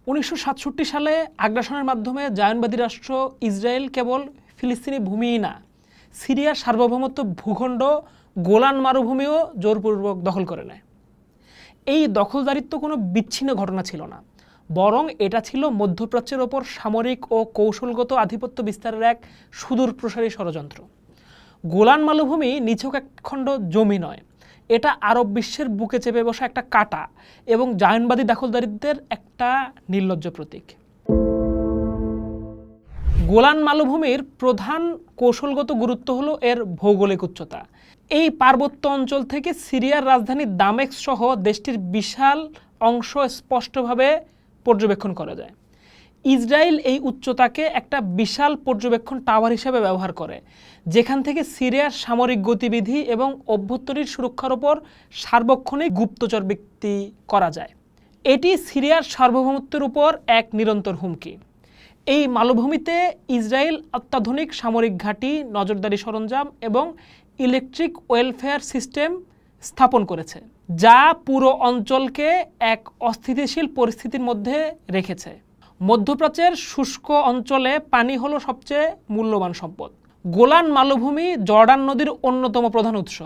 1967 সালে আগ্রাসনের মাধ্যমে জায়নবাদী রাষ্ট্র ইসরায়েল কেবল ফিলিস্তিনি ভূমিই না, সিরিয়ার সার্বভৌমত্ব ভূখণ্ড গোলান মালভূমিও জোরপূর্বক দখল করে নেয়। এই দখলদারিত্ব কোনো বিচ্ছিন্ন ঘটনা ছিল না, বরং এটা ছিল মধ্যপ্রাচ্যের ওপর সামরিক ও কৌশলগত আধিপত্য বিস্তারের এক সুদূর প্রসারী ষড়যন্ত্র। গোলান মালভূমি নিছক এক খণ্ড জমি নয়, এটা আরব বিশ্বের বুকে চেপে বসা একটা কাঁটা এবং জায়নবাদী দখলদারিত্বের একটা নির্লজ্জ প্রতীক। গোলান মালভূমির প্রধান কৌশলগত গুরুত্ব হলো এর ভৌগোলিক উচ্চতা। এই পার্বত্য অঞ্চল থেকে সিরিয়ার রাজধানী দামেস্ক সহ দেশটির বিশাল অংশ স্পষ্টভাবে পর্যবেক্ষণ করা যায়। ইসরায়েল এই উচ্চতাকে একটা বিশাল পর্যবেক্ষণ টাওয়ার হিসেবে ব্যবহার করে, যেখান থেকে সিরিয়ার সামরিক গতিবিধি এবং অভ্যন্তরীণ সুরক্ষার ওপর সার্বক্ষণিক গুপ্তচর বৃত্তি করা যায়। এটি সিরিয়ার সার্বভৌমত্বের উপর এক নিরন্তর হুমকি। এই মালভূমিতে ইসরায়েল অত্যাধুনিক সামরিক ঘাঁটি, নজরদারি সরঞ্জাম এবং ইলেকট্রিক ওয়েলফেয়ার সিস্টেম স্থাপন করেছে, যা পুরো অঞ্চলকে এক অস্থিতিশীল পরিস্থিতির মধ্যে রেখেছে। মধ্যপ্রাচ্যের শুষ্ক অঞ্চলে পানি হলো সবচেয়ে মূল্যবান সম্পদ। গোলান মালভূমি জর্ডান নদীর অন্যতম প্রধান উৎস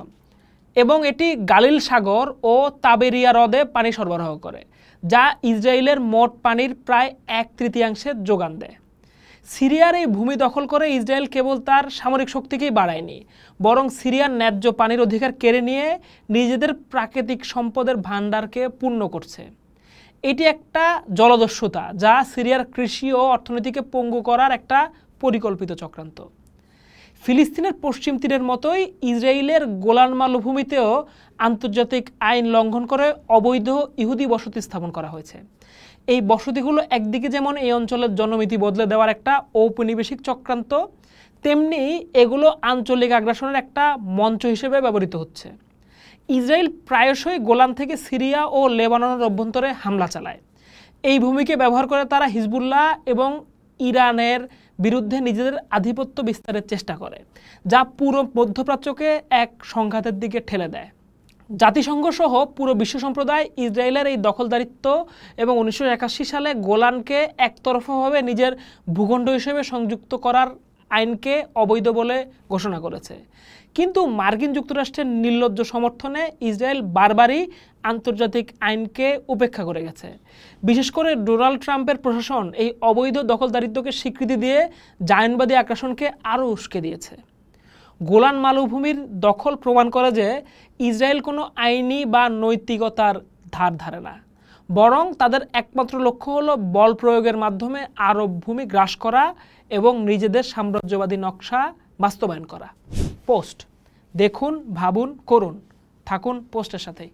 এবং এটি গালিল সাগর ও তাবেরিয়া হ্রদে পানি সরবরাহ করে, যা ইসরায়েলের মোট পানির প্রায় 1/3 যোগান দেয়। সিরিয়ার এই ভূমি দখল করে ইসরায়েল কেবল তার সামরিক শক্তিকেই বাড়ায়নি, বরং সিরিয়ার ন্যায্য পানির অধিকার কেড়ে নিয়ে নিজেদের প্রাকৃতিক সম্পদের ভাণ্ডারকে পূর্ণ করছে। এটি একটা জলদস্যুতা যা সিরিয়ার কৃষি ও অর্থনীতিকে পঙ্গু করার একটা পরিকল্পিত চক্রান্ত। ফিলিস্তিনের পশ্চিম তীরের মতোই ইসরায়েলের গোলান মালভূমিতেও আন্তর্জাতিক আইন লঙ্ঘন করে অবৈধ ইহুদি বসতি স্থাপন করা হয়েছে। এই বসতিগুলো একদিকে যেমন এই অঞ্চলের জনমিতি বদলে দেওয়ার একটা ঔপনিবেশিক চক্রান্ত, তেমনি এগুলো আঞ্চলিক আগ্রাসনের একটা মঞ্চ হিসেবে ব্যবহৃত হচ্ছে। ইসরায়েল প্রায়শই গোলান থেকে সিরিয়া ও লেবাননের অভ্যন্তরে হামলা চালায়। এই ভূমিকে ব্যবহার করে তারা হিজবুল্লাহ এবং ইরানের বিরুদ্ধে নিজেদের আধিপত্য বিস্তারের চেষ্টা করে, যা পুরো মধ্যপ্রাচ্যকে এক সংঘাতের দিকে ঠেলে দেয়। জাতিসংঘ সহ পুরো বিশ্ব সম্প্রদায় ইসরায়েলের এই দখলদারিত্ব এবং 1981 সালে গোলানকে একতরফাভাবে নিজের ভূখণ্ড হিসেবে সংযুক্ত করার আইনকে অবৈধ বলে ঘোষণা করেছে। কিন্তু মার্কিন যুক্তরাষ্ট্রের নির্লজ্জ সমর্থনে ইসরায়েল বারবারই আন্তর্জাতিক আইনকে উপেক্ষা করে গেছে। বিশেষ করে ডোনাল্ড ট্রাম্পের প্রশাসন এই অবৈধ দখলদারিত্বকে স্বীকৃতি দিয়ে জায়নবাদী আগ্রাসনকে আরও উস্কে দিয়েছে। গোলান মালভূমির দখল প্রমাণ করে যে ইসরায়েল কোনো আইনি বা নৈতিকতার ধার ধারে না, বরং তাদের একমাত্র লক্ষ্য হলো বল প্রয়োগের মাধ্যমে আরব ভূমি গ্রাস করা এবং নিজেদের সাম্রাজ্যবাদী নকশা বাস্তবায়ন করা। পোস্ট দেখুন, ভাবুন, করুন। থাকুন পোস্টের সাথেই।